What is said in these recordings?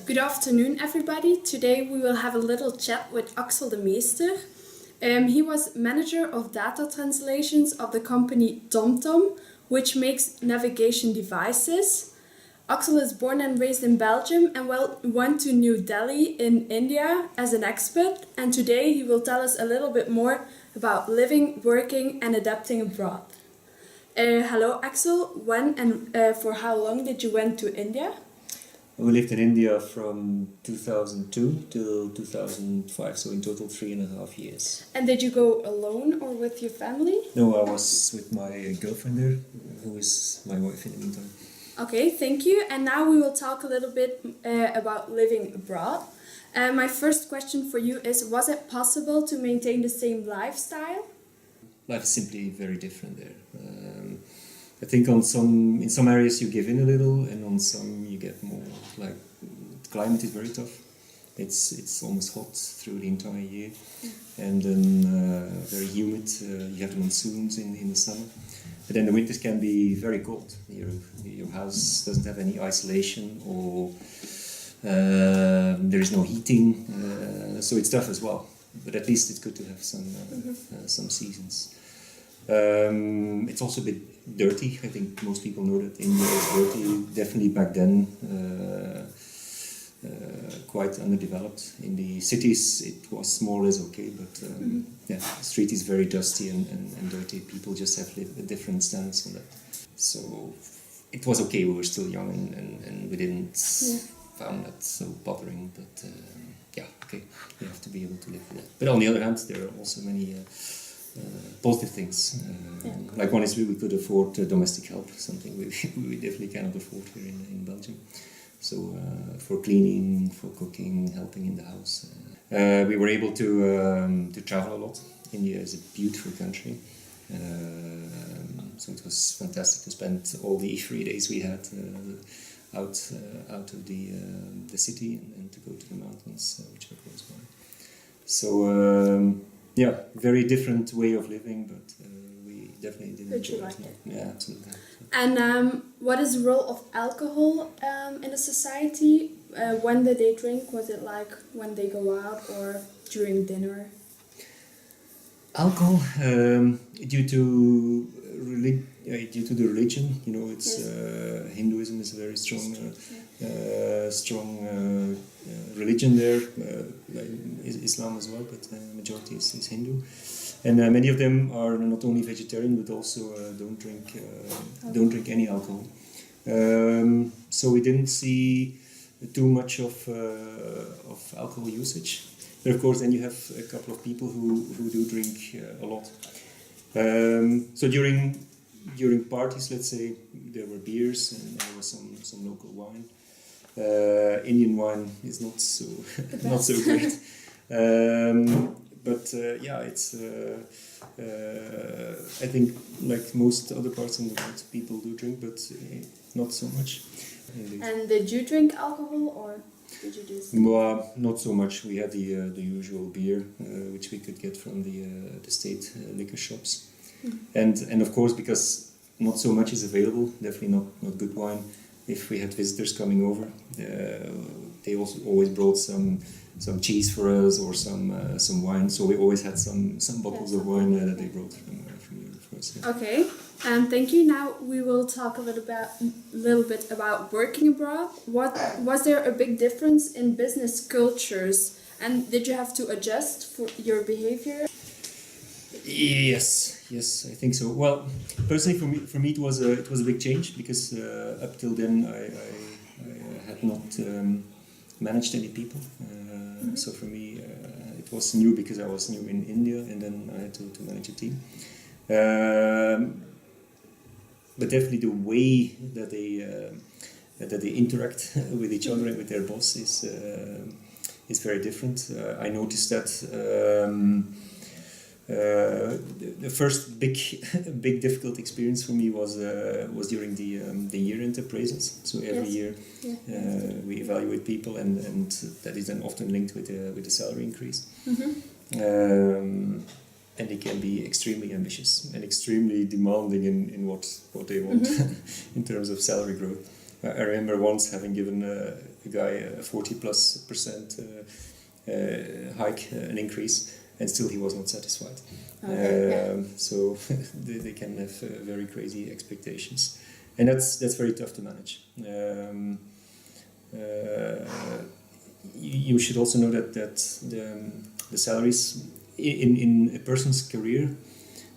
Good afternoon, everybody. Today we will have a little chat with Aksel De Meester. He was manager of data translations of the company TomTom, which makes navigation devices. Aksel is born and raised in Belgium and went to New Delhi in India as an expat. And today he will tell us a little bit more about living, working, and adapting abroad. Hello, Aksel. When and for how long did you went to India? We lived in India from 2002 till 2005, so in total 3.5 years. And did you go alone or with your family? No, I was with my girlfriend there, who is my wife in the meantime. Okay, thank you. And now we will talk a little bit about living abroad. My first question for you is, was it possible to maintain the same lifestyle? Life is simply very different there. I think in some areas you give in a little, and on some you get more. Like, the climate is very tough. It's almost hot through the entire year, and then very humid. You have the monsoons in the summer, but then the winters can be very cold. Your house doesn't have any isolation, or there is no heating, so it's tough as well. But at least it's good to have some seasons. It's also a bit dirty. I think most people know that India is dirty. Definitely back then, quite underdeveloped. In the cities, it was more or less okay, but the street is very dusty and dirty. People just have different standards on that. So it was okay. We were still young and we didn't found that so bothering. But okay, you have to be able to live with that. But on the other hand, there are also many positive things. Like one is we could afford domestic help, something we definitely cannot afford here in Belgium. So for cleaning, for cooking, helping in the house. We were able to travel a lot. India is a beautiful country. So it was fantastic to spend all the 3 days we had out of the city and to go to the mountains, which are close by. So very different way of living, but we definitely didn't enjoy it. Yeah, absolutely. And what is the role of alcohol in a society? When did they drink? Was it like when they go out or during dinner? Alcohol, due to the religion, it's Hinduism is a very strong religion there. Islam as well, but majority is Hindu, and many of them are not only vegetarian but also don't drink any alcohol. So we didn't see too much of alcohol usage. But of course, then you have a couple of people who do drink a lot. So during parties, let's say, there were beers and there was some local wine. Indian wine is not so great. But it's I think like most other parts in the world, people do drink, but not so much. And did you drink alcohol or did you just? Well, not so much. We had the usual beer, which we could get from the state liquor shops, and of course, because not so much is available, definitely not good wine. If we had visitors coming over, they also always brought some cheese for us or some wine. So we always had some bottles of wine that they brought from Europe for us. Yeah. Okay, thank you. Now we will talk a little bit about working abroad. Was there a big difference in business cultures, and did you have to adjust for your behavior? Yes, I think so. Well, personally, for me, it was a big change because up till then I had not managed any people. So for me, it was new because I was new in India, and then I had to manage a team. But definitely the way that they interact with each other and with their boss is very different. I noticed that. The first big difficult experience for me was during the year-end appraisals. So every year we evaluate people, and that is then often linked with the salary increase. And they can be extremely ambitious and extremely demanding in what they want in terms of salary growth. I remember once having given a guy a 40+% hike, an increase, and still he was not satisfied. Okay, So they can have very crazy expectations, and that's very tough to manage. You should also know that the salaries in a person's career,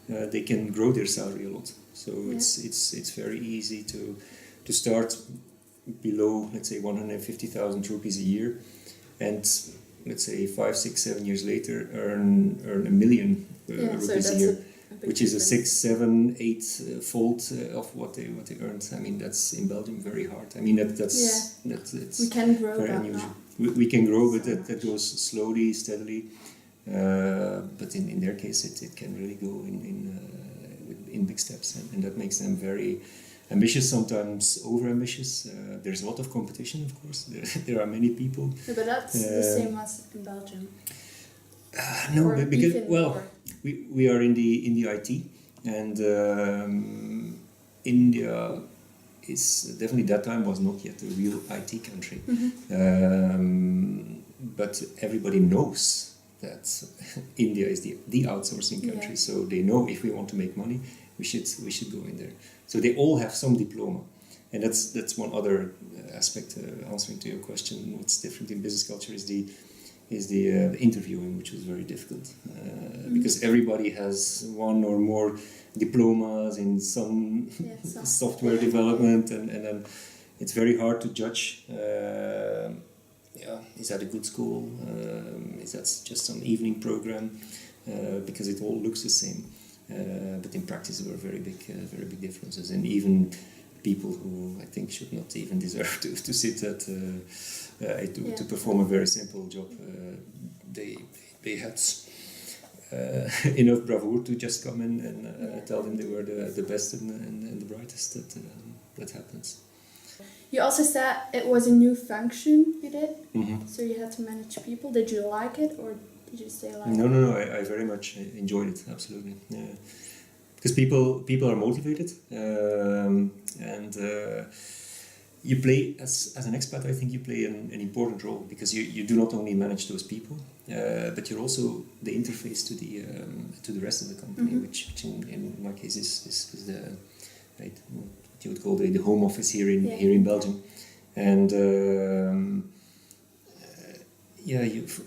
they can grow their salary a lot. So it's very easy to start below, let's say, 150,000 rupees a year, and let's say 5, 6, 7 years later earn $1 million rupees a year, which is a 6, 7, 8 fold of what they earned. I mean, that's in Belgium very hard. I mean that's we can grow very that unusual. now. We can grow, but that goes slowly, steadily. But in their case, it can really go in big steps, and that makes them very ambitious, sometimes over-ambitious. There's a lot of competition, of course. There are many people. Yeah, but that's the same as in Belgium. No, Or because even well, more. we are in the IT, and India is definitely, that time was not yet a real IT country. But everybody knows that India is the outsourcing country, so they know if we want to make money, we should go in there. So they all have some diploma, and that's one other aspect. Answering to your question, what's different in business culture is the interviewing, which was very difficult because everybody has one or more diplomas in some software development, and then it's very hard to judge. Is that a good school? Is that just some evening program? Because it all looks the same, but in practice there were very big differences, and even people who I think should not even deserve to sit at to perform a very simple job. They had enough bravura to just come in and tell them they were the best and the brightest. That happens. You also said it was a new function you did, Mm-hmm. so you had to manage people. Did you like it, or did you say like? No. I very much enjoyed it. Absolutely. Yeah. Because people are motivated, and you play as an expat. I think you play an important role because you do not only manage those people, but you're also the interface to the rest of the company, which in my case is the right, what you would call the home office here in Belgium, and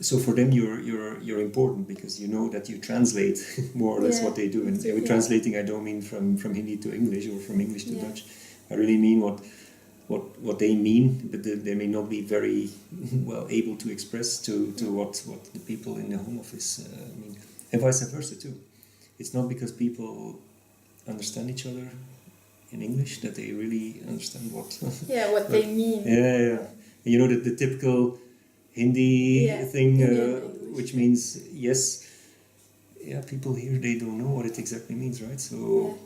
so for them you're important because you know that you translate more or less what they do, and with translating I don't mean from Hindi to English or from English to Dutch. I really mean what they mean, but they may not be very well able to express to what the people in the home office mean, and vice versa too. It's not because people understand each other in English that they really understand what what they mean. You know, the typical Hindi thing, which means yes. Yeah, people here, they don't know what it exactly means, right? So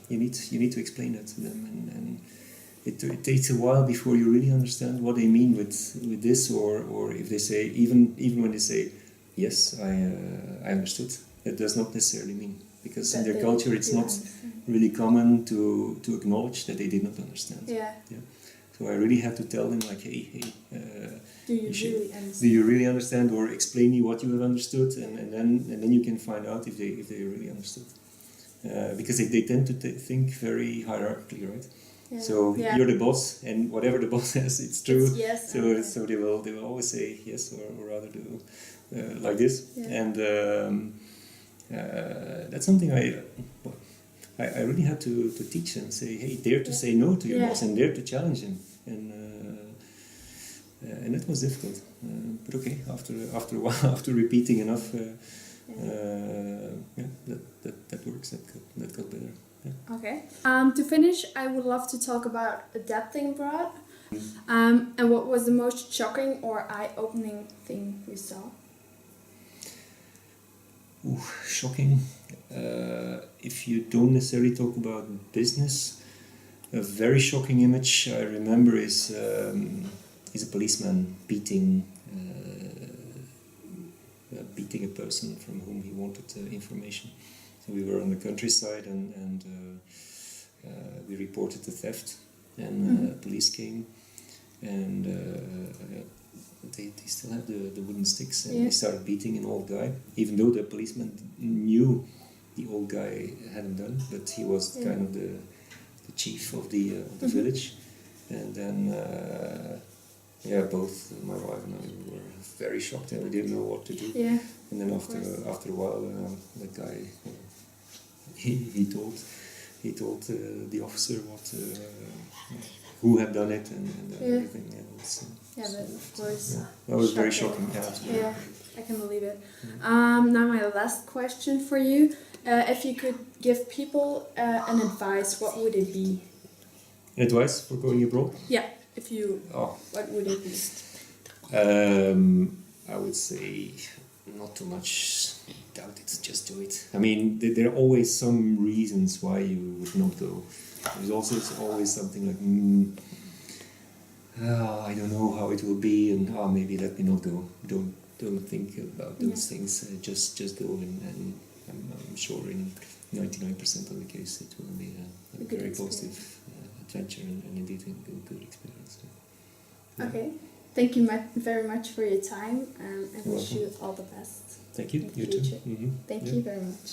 you need to explain that to them, and it takes a while before you really understand what they mean with this, or if they say even when they say yes, I understood, it does not necessarily mean, because in their culture it's not really common to acknowledge that they did not understand. So I really had to tell them like, hey, do you really understand, or explain me what you have understood, and then you can find out if they really understood, because they tend to think very hierarchically, right? So you're the boss, and whatever the boss says, it's true. It's yes. So they will always say yes, or rather do like this, and that's something I really had to teach them. Say, hey, dare to say no to your boss, and dare to challenge him, and that was difficult. But okay, after a while, after repeating enough, that works. That got better. Yeah. Okay. To finish, I would love to talk about adapting abroad. And what was the most shocking or eye-opening thing you saw? Shocking. If you don't necessarily talk about business, a very shocking image I remember is a policeman beating a person from whom he wanted information. So we were on the countryside, and we reported the theft, and police came, and they still have the wooden sticks, and Yeah. they started beating an old guy, even though the policeman knew the old guy hadn't done, but he was Yeah. kind of the chief of the village. And then both my wife and I were very shocked, and we didn't know what to do. Yeah. And then after a while, that guy he told the officer who had done it and everything. Yeah, it was, Yeah, but of course. that was very shocking. Yeah, I can believe it. Now my last question for you: if you could give people an advice, what would it be? Advice for going abroad? Yeah, if you, Oh. what would it be? I would say not too much doubt it, just do it. I mean, there are always some reasons why you would not go. There's also always something like, I don't know how it will be, and maybe let me not go. Don't think about those things. Just go, and I'm sure in 99% of the case it will be a very positive adventure and indeed a good experience. Yeah. Okay. Thank you very much for your time, and I wish you all the best. Thank you. in the You too. future. Mm-hmm. Thank you very much.